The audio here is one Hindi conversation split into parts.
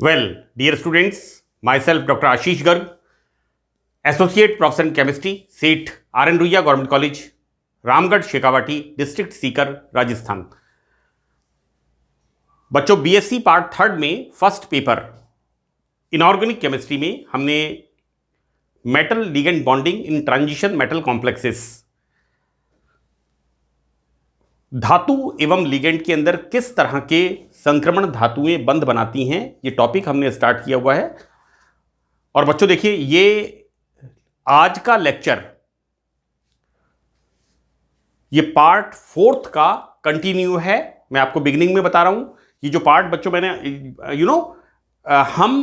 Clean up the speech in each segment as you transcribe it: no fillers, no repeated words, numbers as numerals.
Well, dear students, myself Dr. Ashish Garg, Associate Professor in Chemistry, SEET RN Ruia government college, Ramgarh Shekhawati, district Sikar, Rajasthan. बच्चों, बीएससी पार्ट थर्ड में फर्स्ट पेपर इनऑर्गेनिक केमिस्ट्री में हमने metal ligand bonding in transition metal complexes, धातु एवं लिगेंड के अंदर किस तरह के संक्रमण धातुएं बंध बनाती हैं, ये टॉपिक हमने स्टार्ट किया हुआ है। और बच्चों देखिए, ये आज का लेक्चर ये पार्ट फोर्थ का कंटिन्यू है। मैं आपको बिगिनिंग में बता रहा हूं, ये जो पार्ट बच्चों मैंने हम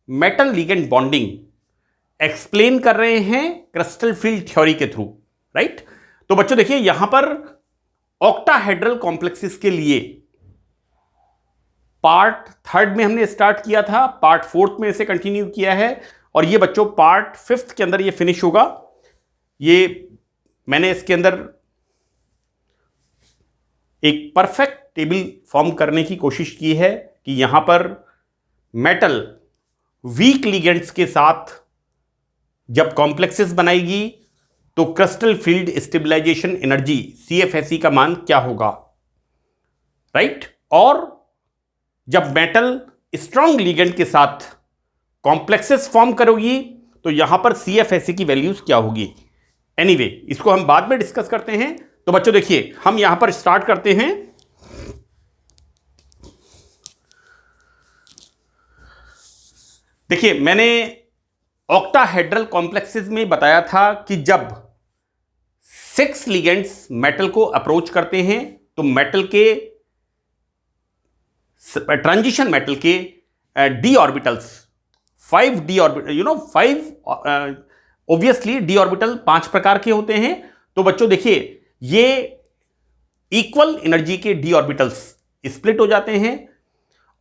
मेटल लिगेंड बॉन्डिंग एक्सप्लेन कर रहे हैं क्रिस्टल फील्ड थ्योरी के थ्रू, राइट। तो बच्चों देखिए, यहां पर ऑक्टाहेड्रल कॉम्प्लेक्सेस के लिए पार्ट थर्ड में हमने स्टार्ट किया था, पार्ट फोर्थ में इसे कंटिन्यू किया है, और ये बच्चों पार्ट फिफ्थ के अंदर ये फिनिश होगा। ये मैंने इसके अंदर एक परफेक्ट टेबल फॉर्म करने की कोशिश की है कि यहां पर मेटल वीक लिगेंड्स के साथ जब कॉम्प्लेक्सेस बनाएगी तो crystal field stabilisation energy CFSE का मान क्या होगा, राइट। और जब मेटल स्ट्रॉन्ग लिगेंड के साथ कॉम्प्लेक्सेस फॉर्म करोगी तो यहां पर CFSE की वैल्यूज क्या होगी। एनीवे, इसको हम बाद में डिस्कस करते हैं। तो बच्चों देखिए, हम यहां पर स्टार्ट करते हैं। देखिए, मैंने ऑक्टाहेड्रल कॉम्प्लेक्सेस में बताया था कि जब 6 लिगेंड्स मेटल को अप्रोच करते हैं तो मेटल के ट्रांजिशन मेटल के D orbitals 5 D orbital 5 obviously D orbital 5 प्रकार के होते हैं। तो बच्चों देखिए, ये इक्वल एनर्जी के डी ऑर्बिटल्स स्प्लिट हो जाते हैं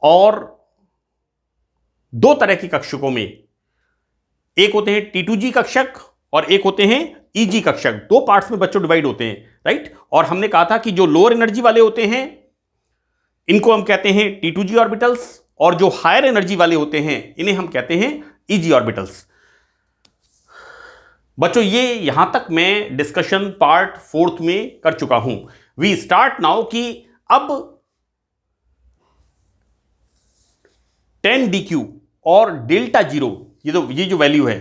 और दो तरह के कक्षकों में, एक होते हैं T2G कक्षक और एक होते हैं EG कक्षक। दो पार्ट्स में बच्चों डिवाइड होते हैं, राइट। और हमने कहा था कि जो लोअर एनर्जी वाले होते हैं इनको हम कहते हैं T2G ऑर्बिटल्स, और जो हायर एनर्जी वाले होते हैं इन्हें हम कहते हैं EG ऑर्बिटल्स। बच्चों, ये यहां तक मैं डिस्कशन पार्ट फोर्थ में कर चुका हूं। वी स्टार्ट नाउ कि अब 10dq और डेल्टा जीरो, ये जो वैल्यू है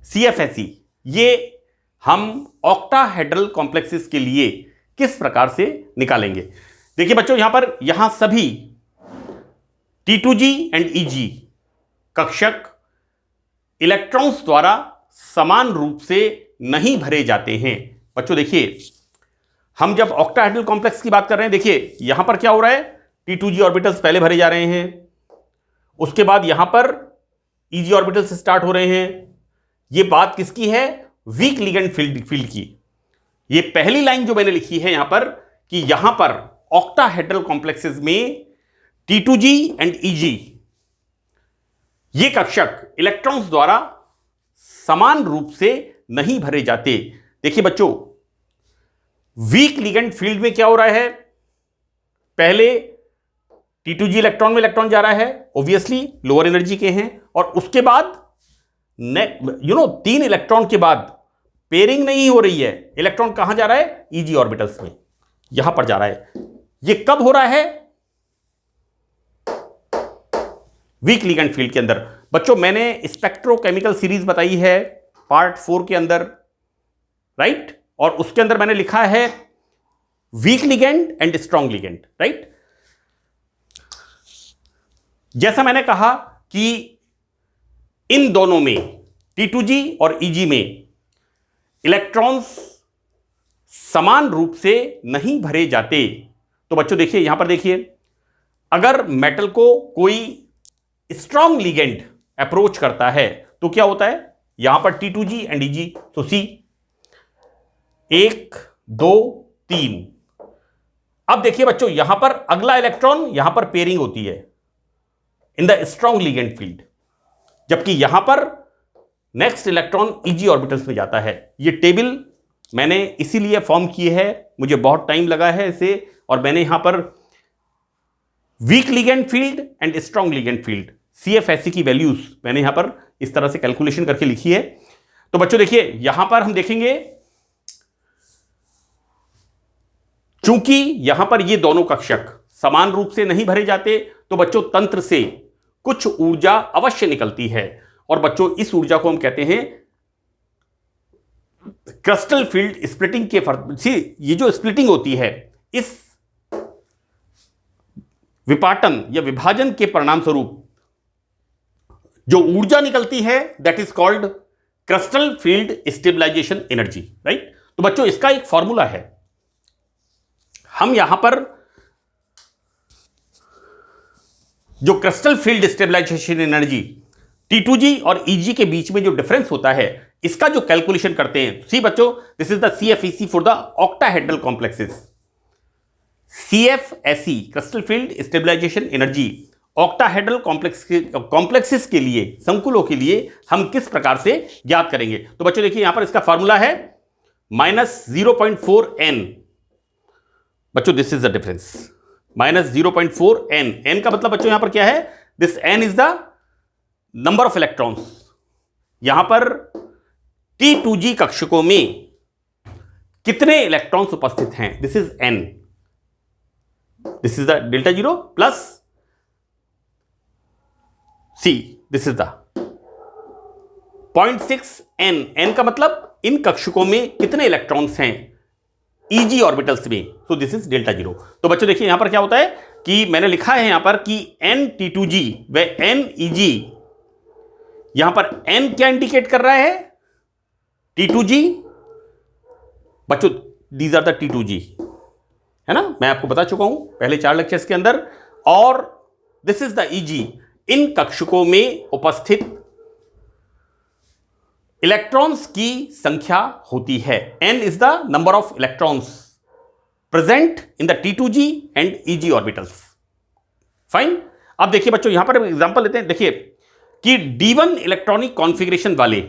CFSE, ये हम ऑक्टाहेड्रल कॉम्प्लेक्सेस के लिए किस प्रकार से निकालेंगे। देखिए बच्चों, यहां सभी T2G एंड EG कक्षक इलेक्ट्रॉन्स द्वारा समान रूप से नहीं भरे जाते हैं। बच्चों देखिए, हम जब ऑक्टाहेड्रल कॉम्प्लेक्स की बात कर रहे हैं, देखिए यहां पर क्या हो रहा है, T2G ऑर्बिटल्स पहले भरे जा रहे हैं, उसके बाद यहां पर EG ऑर्बिटल्स स्टार्ट हो रहे हैं। ये बात किसकी है? वीक लिगेंड फील्ड की। ये पहली लाइन जो मैंने लिखी है यहां पर कि यहां पर ऑक्टाहेड्रल कॉम्प्लेक्सेस में T2G एंड EG ये कक्षक इलेक्ट्रॉन्स द्वारा समान रूप से नहीं भरे जाते। देखिए बच्चों, वीक लिगेंड फील्ड में क्या हो रहा है, पहले T2G इलेक्ट्रॉन में इलेक्ट्रॉन जा रहा है, ऑब्वियसली लोअर एनर्जी के हैं, और उसके बाद 3 इलेक्ट्रॉन के बाद पेयरिंग नहीं हो रही है, इलेक्ट्रॉन कहां जा रहा है, EG ऑर्बिटल्स में, यहां पर जा रहा है। ये कब हो रहा है? वीक लिगेंड फील्ड के अंदर। बच्चों, मैंने स्पेक्ट्रोकेमिकल सीरीज बताई है पार्ट 4 के अंदर, राइट, और उसके अंदर मैंने लिखा है week ligand and strong ligand, right. जैसा मैंने कहा कि इन दोनों में T2G और EG में इलेक्ट्रॉन्स समान रूप से नहीं भरे जाते। तो बच्चों देखिए, यहां पर देखिए, अगर मेटल को कोई स्ट्रॉन्ग लिगेंड अप्रोच करता है तो क्या होता है, यहां पर T2G एंड EG, तो C 1 2 3। अब देखिए बच्चों, यहां पर अगला इलेक्ट्रॉन, यहां पर पेयरिंग होती है in the strong ligand field, जबकि यहां पर नेक्स्ट इलेक्ट्रॉन EG ऑर्बिटल्स में जाता है। ये टेबल मैंने इसीलिए फॉर्म की है, मुझे बहुत टाइम लगा है इसे, और मैंने यहां पर week ligand field and strong ligand field CFSE की वैल्यूज मैंने यहां पर इस तरह से कैलकुलेशन करके लिखी है। तो बच्चों देखिए यहां पर हम देखेंगे, चूंकि यहां पर ये दोनों कक्षक समान रूप से नहीं भरे जाते, तो बच्चों तंत्र से कुछ ऊर्जा अवश्य निकलती है, और बच्चों इस ऊर्जा को हम कहते हैं क्रिस्टल फील्ड स्प्लिटिंग के ये जो स्प्लिटिंग होती है, इस विपाटन या विभाजन के परिणाम स्वरूप जो ऊर्जा निकलती है, that is called crystal field stabilisation energy, right. तो बच्चों इसका एक फॉर्मूला है, हम यहां पर जो crystal field stabilisation energy T2G और EG के बीच में जो डिफरेंस होता है, इसका जो कैलकुलेशन करते हैं, सी बच्चों this is the CFEC for the octahedral complexes. CFSE crystal field stabilisation energy octahedral complexes के लिए, संकुलों के लिए हम किस प्रकार से ज्ञात करेंगे। तो बच्चों देखिए यहां पर इसका फार्मूला है -0.4 n। बच्चों this is the difference, -0.4 n। n का मतलब बच्चों यहां पर क्या है, this n is the number of electrons. यहां पर T2G कक्षकों में कितने इलेक्ट्रॉन्स उपस्थित हैं, this is n, this is the delta zero plus C, this is the 0.6 n। n का मतलब इन कक्षकों में कितने इलेक्ट्रॉन्स हैं EG ऑर्बिटल्स में, तो दिस इज डेल्टा जीरो। तो बच्चों देखिए यहां पर क्या होता है कि मैंने लिखा है यहां पर कि n T2G व n EG, यहां पर n क्या इंडिकेट कर रहा है, T2G। बच्चों दीज आर द T2G, है ना, मैं आपको बता चुका हूं पहले 4 लेक्चर्स के अंदर। और दिस इज द EG, इन कक्षकों में उपस्थित इलेक्ट्रॉन्स की संख्या होती है। n is the number of electrons present in the T2G and EG orbitals. Fine. अब देखिए बच्चों यहां पर एग्जांपल लेते हैं, देखिए कि D1 इलेक्ट्रॉनिक कॉन्फ़िगरेशन वाले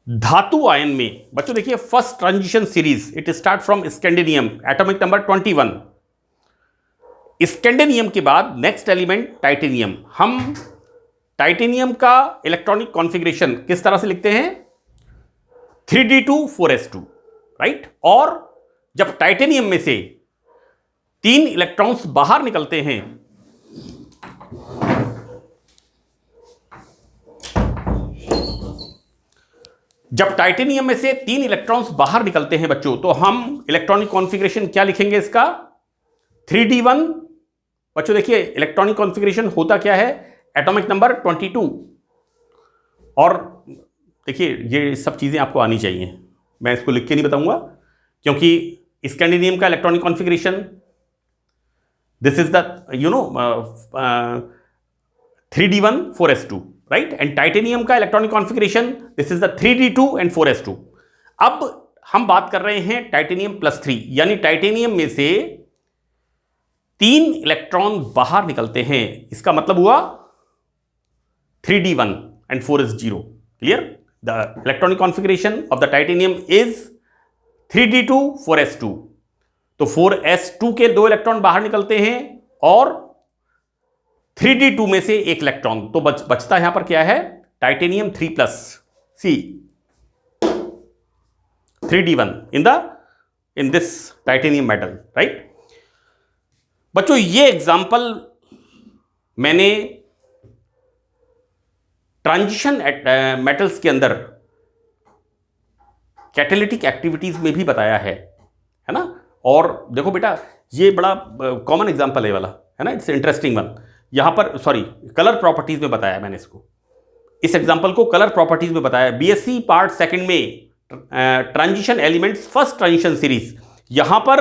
धातु आयन में, बच्चों देखिए first transition series it start from scandium, atomic number 21। Scandium के बाद नेक्स्ट एलिमेंट टाइटेनियम। हम टाइटेनियम का इलेक्ट्रॉनिक कॉन्फ़िगरेशन किस तरह से लिखते हैं, 3d2 4s2, राइट। और जब टाइटेनियम में से 3 इलेक्ट्रॉन्स बाहर निकलते हैं, जब टाइटेनियम में से 3 इलेक्ट्रॉन्स बाहर निकलते हैं बच्चों, तो हम इलेक्ट्रॉनिक कॉन्फ़िगरेशन क्या लिखेंगे इसका, 3d1। बच्चों देखिए इलेक्ट्रॉनिक कॉन्फ़िगरेशन होता क्या है, एटॉमिक नंबर 22। और देखिए ये सब चीजें आपको आनी चाहिए, मैं इसको लिख के नहीं बताऊंगा, क्योंकि स्कैंडिनियम का electronic configuration this is the 3d1 4s2, right. And titanium का electronic configuration this is the 3d2 and 4s2। अब हम बात कर रहे हैं टाइटेनियम +3, यानी टाइटेनियम में से 3 इलेक्ट्रॉन बाहर निकलते हैं, इसका मतलब हुआ 3d1 and 4s0। Clear, the electronic configuration of the titanium is 3d2 4s2। तो 4s2 के 2 इलेक्ट्रॉन बाहर निकलते हैं और 3d2 में से 1 इलेक्ट्रॉन, तो बचता यहां पर क्या है, titanium 3+ C 3d1 in this titanium metal, right. बच्चों ये एग्जांपल मैंने ट्रांजिशन मेटल्स के अंदर कैटालिटिक एक्टिविटीज में भी बताया है ना। और देखो बेटा ये बड़ा कॉमन एग्जांपल है वाला, है ना, इट्स इंटरेस्टिंग वन। यहां पर सॉरी कलर प्रॉपर्टीज में बताया मैंने इसको, इस एग्जांपल को कलर प्रॉपर्टीज में बताया। BSc पार्ट 2 में transition elements first transition series, यहां पर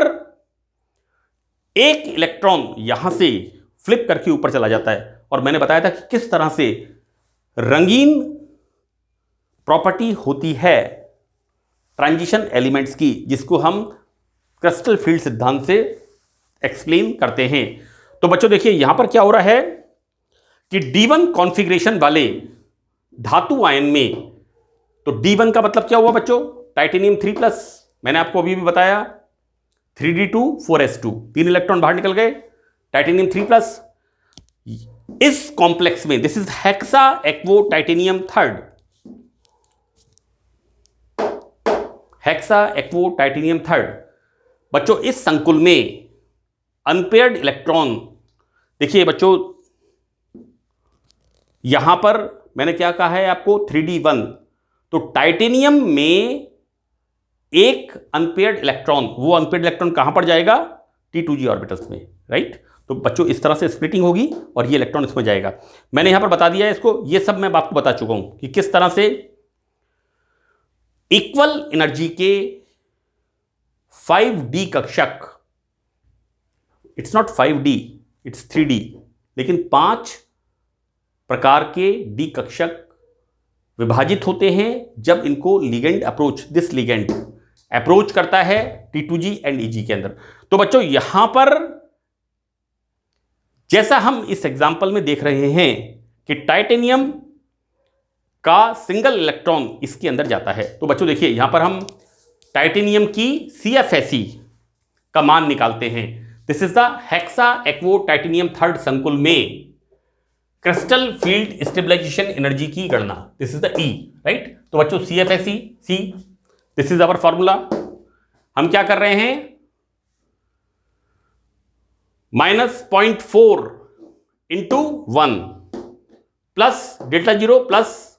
एक इलेक्ट्रॉन यहां से फ्लिप करके ऊपर चला जाता है, और मैंने बताया था कि किस तरह से रंगीन प्रॉपर्टी होती है ट्रांजिशन एलिमेंट्स की, जिसको हम क्रिस्टल फील्ड सिद्धांत से एक्सप्लेन करते हैं। तो बच्चों देखिए यहां पर क्या हो रहा है कि D1 कॉन्फ़िगरेशन वाले धातु आयन में, तो D1 का मतलब क्या हुआ बच्चों, टाइटेनियम 3+, मैंने आपको अभी भी बताया 3d2 4s2, 3 इलेक्ट्रॉन बाहर निकल गए, टाइटेनियम 3+। इस कॉम्प्लेक्स में, this is hexa एक्वो titanium third, hexa एक्वो titanium third. बच्चों इस संकुल में अनपेयर्ड इलेक्ट्रॉन, देखिए बच्चों यहां पर मैंने क्या कहा है आपको 3d1, तो टाइटेनियम में एक अनपेयर्ड इलेक्ट्रॉन, वो अनपेयर्ड इलेक्ट्रॉन कहां पर जाएगा, T2g ऑर्बिटल्स में, राइट। तो बच्चों इस तरह से स्प्लिटिंग होगी और ये इलेक्ट्रॉन इसमें जाएगा। मैंने यहां पर बता दिया है इसको, ये सब मैं आपको बता चुका हूं कि किस तरह से इक्वल एनर्जी के 5d कक्षक, it's not 5d it's 3d, लेकिन 5 प्रकार के डी कक्षक विभाजित होते हैं जब इनको ligand approach, this ligand approach करता है T2g एंड Eg के अंदर। तो बच्चों यहां पर जैसा हम इस एग्जाम्पल में देख रहे हैं कि टाइटेनियम का सिंगल इलेक्ट्रॉन इसके अंदर जाता है। तो बच्चों देखिए यहां पर हम टाइटेनियम की CFSE का मान निकालते हैं। This is the hexa एक्वो titanium third संकुल में क्रिस्टल फील्ड स्टेबलाइजेशन एनर्जी की गणना, this is the E, right. तो बच्चों CFSE, C, this is our formula. हम क्या कर रहे हैं, -0.4 into 1 plus delta 0 plus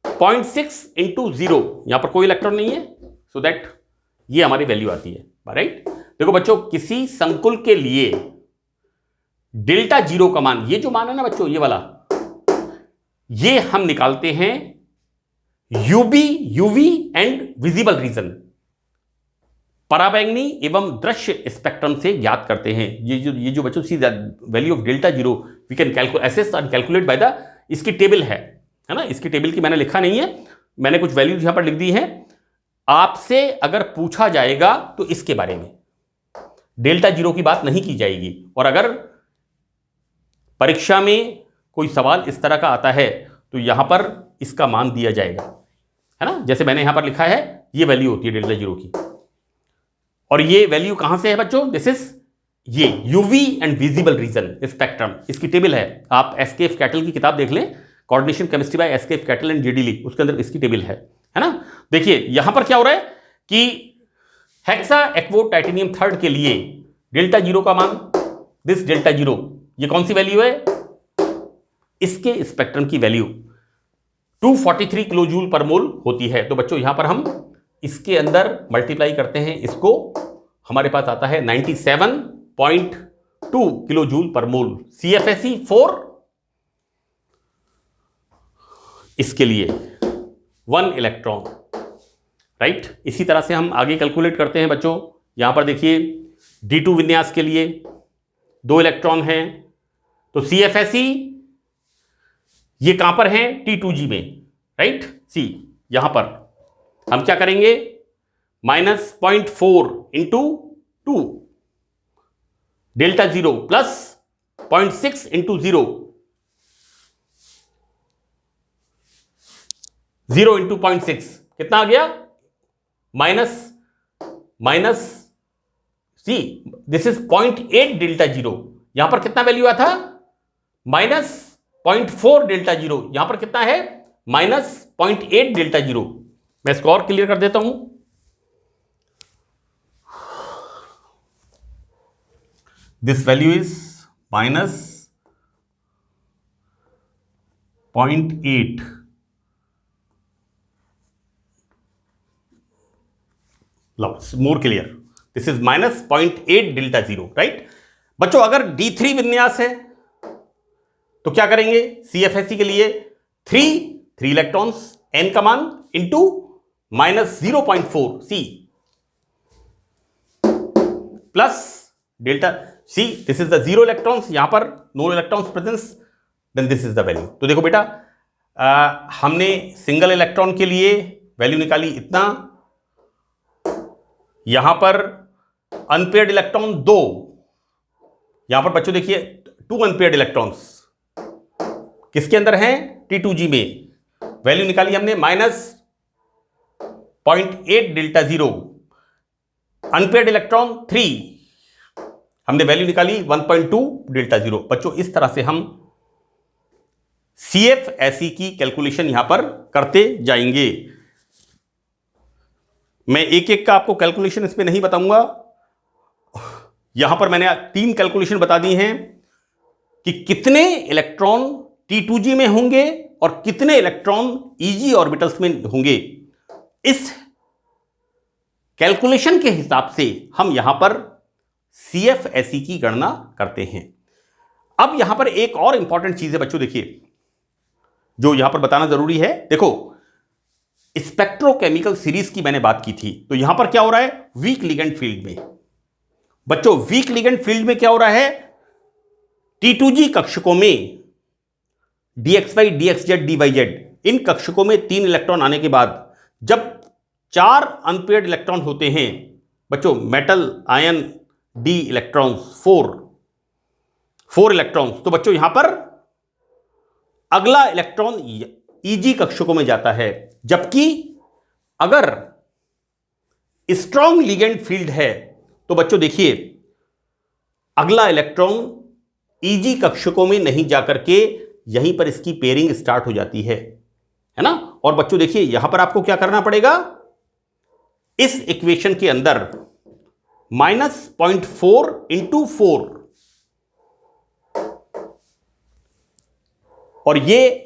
0.6 into 0, यहां पर कोई इलेक्ट्रॉन नहीं है, सो दैट ये हमारी वैल्यू आती है, राइट। देखो बच्चों किसी संकुल के लिए डेल्टा 0 का मान, ये जो मान है ना बच्चों ये वाला, ये हम निकालते हैं यूवी एंड विजिबल रीजन, पराबैंगनी एवं दृश्य स्पेक्ट्रम से ज्ञात करते हैं। ये जो बच्चों see value of delta 0 we can assess and calculate by the, इसकी टेबल है ना, इसकी टेबल की मैंने लिखा नहीं है, मैंने कुछ वैल्यूज यहां पर लिख दी है। आपसे अगर पूछा जाएगा तो इसके बारे में डेल्टा 0 की बात नहीं की जाएगी, और अगर परीक्षा में कोई सवाल इस तरह का आता है तो यहां पर इसका मान दिया जाएगा, है ना। जैसे मैंने यहां पर लिखा है ये वैल्यू होती है डेल्टा 0 की, और ये वैल्यू कहां से है बच्चों, दिस इज ये UV and visible region spectrum, इसकी टेबल है। आप SKF कैटल की किताब देख लें, coordination chemistry bye SKF cattle and JD ली, उसके अंदर इसकी टेबल है ना। देखिए यहां पर क्या हो रहा है कि हेक्सा एक्वो टाइटेनियम थर्ड के लिए डेल्टा 0 का मान, दिस डेल्टा 0, ये कौन सी वैल्यू है, इसके स्पेक्ट्रम की वैल्यू 243 किलो जूल पर मोल होती है। तो बच्चों यहां पर हम इसके अंदर मल्टीप्लाई करते हैं इसको, हमारे पास आता है 97.2 किलो जूल पर मोल। CFSE 4 इसके लिए 1 इलेक्ट्रॉन, राइट। इसी तरह से हम आगे कैलकुलेट करते हैं बच्चों। यहां पर देखिए D2 विन्यास के लिए 2 इलेक्ट्रॉन हैं, तो CFSE ये कहां पर है, T2g में, राइट। सी यहां पर हम क्या करेंगे, -0.4 into 2 delta 0 plus 0.6 into 0 into 0.6 कितना आ गया, minus C, this is 0.8 delta 0, यहां पर कितना वैल्यू आया था, -0.4 डेल्टा 0, यहां पर कितना है, -0.8 डेल्टा 0। मैं इसको और क्लियर कर देता हूं, this value is -0.8 more clear, this is -0.8 delta 0, right. बच्चों अगर D3 विन्यास है तो क्या करेंगे, CFSE के लिए 3 इलेक्ट्रॉन्स, n का मान into -0.4 C plus delta C, this is the 0 electrons, यहां पर no electrons presence, then this is the value. तो देखो बेटा हमने सिंगल इलेक्ट्रॉन के लिए वैल्यू निकाली इतना, यहां पर अनपेयर्ड इलेक्ट्रॉन 2, यहां पर बच्चों देखिए 2 अनपेयर्ड इलेक्ट्रॉन्स किसके अंदर हैं, T2g में, वैल्यू निकाली हमने -0.8 डेल्टा 0, अनपेयर्ड इलेक्ट्रॉन 3, हमने वैल्यू निकाली 1.2 डेल्टा 0। बच्चों इस तरह से हम CFSE की कैलकुलेशन यहां पर करते जाएंगे। मैं एक एक का आपको कैलकुलेशन इस पे नहीं बताऊंगा। यहां पर मैंने 3 कैलकुलेशन बता दी हैं कि कितने इलेक्ट्रॉन T2G में होंगे और कितने इलेक्ट्रॉन EG ऑर्बिटल्स में होंगे। इस कैलकुलेशन के हिसाब से हम यहां पर CFSE की गणना करते हैं। अब यहां पर एक और इंपॉर्टेंट चीज है बच्चों, देखिए जो यहां पर बताना जरूरी है। देखो स्पेक्ट्रोकेमिकल सीरीज की मैंने बात की थी, तो यहां पर क्या हो रहा है, वीक लिगेंड फील्ड में बच्चों, वीक लिगेंड फील्ड में क्या हो रहा है, T2G कक्षकों में DXY, DXZ, DYZ, इन कक्षकों में 3 इलेक्ट्रॉन आने के बाद जब 4 अनपेयर्ड इलेक्ट्रॉन होते हैं बच्चों, metal ion D electrons, 4 electrons, तो बच्चों यहां पर अगला इलेक्ट्रॉन EG कक्षकों में जाता है। जबकि अगर स्ट्रॉन्ग लिगेंड फील्ड है तो बच्चों देखिए अगला इलेक्ट्रॉन EG कक्षकों में नहीं जाकर के यहीं पर इसकी पेयरिंग स्टार्ट हो जाती है ना। और बच्चों देखिए यहां पर आपको क्या करना पड़ेगा, इस इक्वेशन के अंदर -0.4 × 4, और ये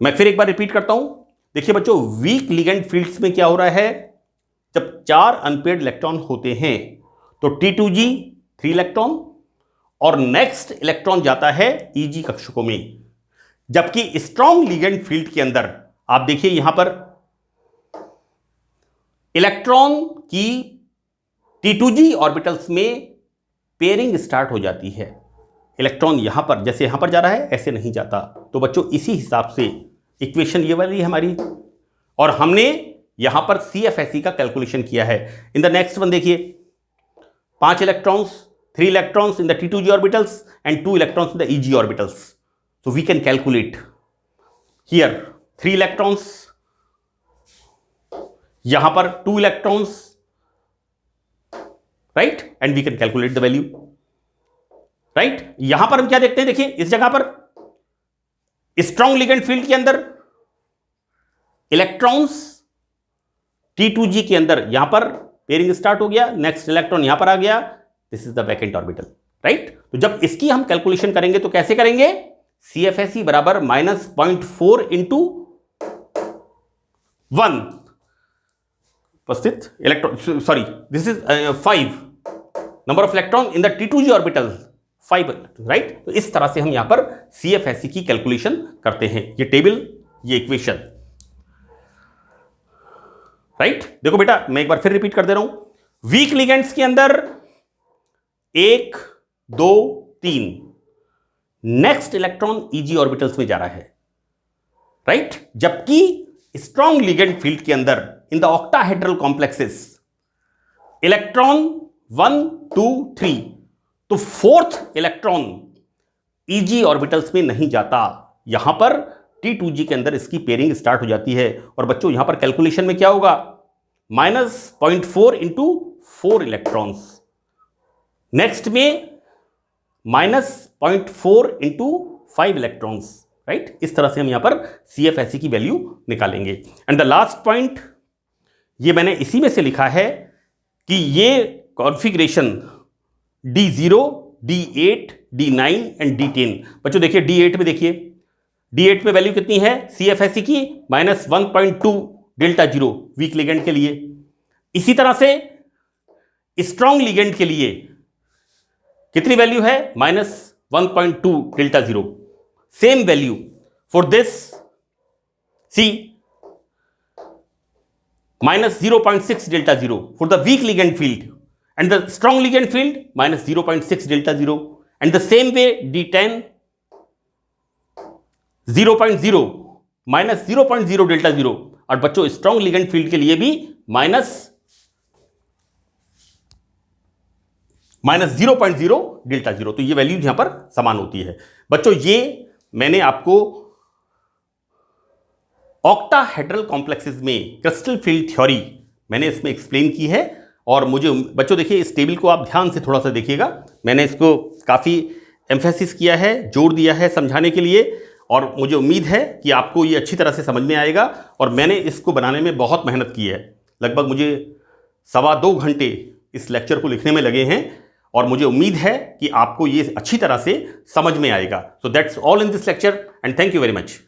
मैं फिर एक बार रिपीट करता हूं। देखिए बच्चों, वीक लिगेंड फील्ड्स में क्या हो रहा है, जब 4 अनपेयर्ड इलेक्ट्रॉन होते हैं तो T2G 3 इलेक्ट्रॉन और नेक्स्ट इलेक्ट्रॉन जाता है EG कक्षकों में। जबकि स्ट्रॉन्ग लिगेंड फील्ड के अंदर आप देखिए यहां पर इलेक्ट्रॉन की T2G ऑर्बिटल्स में पेयरिंग स्टार्ट हो जाती है। इलेक्ट्रॉन यहां पर जैसे यहां पर जा रहा है ऐसे नहीं जाता। तो बच्चों इसी हिसाब से इक्वेशन ये वाली है हमारी, और हमने यहां पर CFSE का कैलकुलेशन किया है। इन द नेक्स्ट वन देखिए, 5 electrons, 3 electrons in the T2G orbitals and 2 electrons in the EG orbitals. So we can calculate here 3 electrons, यहां पर 2 electrons, right, and we can calculate the value, right. यहां पर हम क्या देखते हैं, देखिए इस जगह पर स्ट्रॉन्ग लिगेंड फील्ड के अंदर इलेक्ट्रॉन्स T2G के अंदर यहां पर पेयरिंग स्टार्ट हो गया, नेक्स्ट इलेक्ट्रॉन यहां पर आ गया, this is the vacant orbital, right. तो जब इसकी हम कैलकुलेशन करेंगे तो कैसे करेंगे, CFSE बराबर -0.4 × 1 उपस्थित electron, sorry this is 5 number of electron in the T2G orbital, 5, right. तो इस तरह से हम यहां पर CFSE की कैलकुलेशन करते हैं। ये टेबल, ये इक्वेशन, राइट। देखो बेटा मैं एक बार फिर रिपीट कर दे रहा हूं, वीक लिगेंड्स के अंदर 1, 2, 3 नेक्स्ट इलेक्ट्रॉन EG ऑर्बिटल्स में जा रहा है, राइट। जबकि स्ट्रॉन्ग लिगेंड फील्ड के अंदर in the octahedral complexes electron 1, 2, 3, तो 4th इलेक्ट्रॉन EG ऑर्बिटल्स में नहीं जाता। यहां पर T2G के अंदर इसकी पेयरिंग स्टार्ट हो जाती है। और बच्चों यहां पर कैलकुलेशन में क्या होगा, -0.4 × 4 इलेक्ट्रॉन्स, नेक्स्ट में -0.4 × 5 इलेक्ट्रॉन्स, राइट। इस तरह से हम यहां पर CFSE की वैल्यू निकालेंगे। एंड द लास्ट पॉइंट, ये मैंने इसी में से लिखा है कि ये configuration D0, D8, D9 and D10। बच्चों देखिए D8 में, देखिए D8 में वैल्यू कितनी है CFSE की, -1.2 ΔO वीक लिगेंड के लिए। इसी तरह से स्ट्रॉन्ग लिगेंड के लिए कितनी वैल्यू है, -1.2 ΔO। Same value for this C, -0.6 ΔO for the weak ligand field, and the strong ligand field -0.6 ΔO, and the same way D10 0.0 -0.0 ΔO। और बच्चों स्ट्रॉन्ग लिगेंड फील्ड के लिए भी -0.0 ΔO। तो ये वैल्यू यहां पर समान होती है। बच्चों ये मैंने आपको ऑक्टाहेड्रल कॉम्प्लेक्सेस में क्रिस्टल फील्ड थ्योरी मैंने इसमें एक्सप्लेन की है। और मुझे बच्चों देखिए इस टेबल को आप ध्यान से थोड़ा सा देखिएगा, मैंने इसको काफ़ी एम्फेसिस किया है, जोर दिया है समझाने के लिए, और मुझे उम्मीद है कि आपको ये अच्छी तरह से समझ में आएगा। और मैंने इसको बनाने में बहुत मेहनत की है, लगभग मुझे 2.25 घंटे इस लेक्चर को लिखने में लगे हैं, और मुझे उम्मीद है कि आपको ये अच्छी तरह से समझ में आएगा। So that's all in this lecture and thank you very much.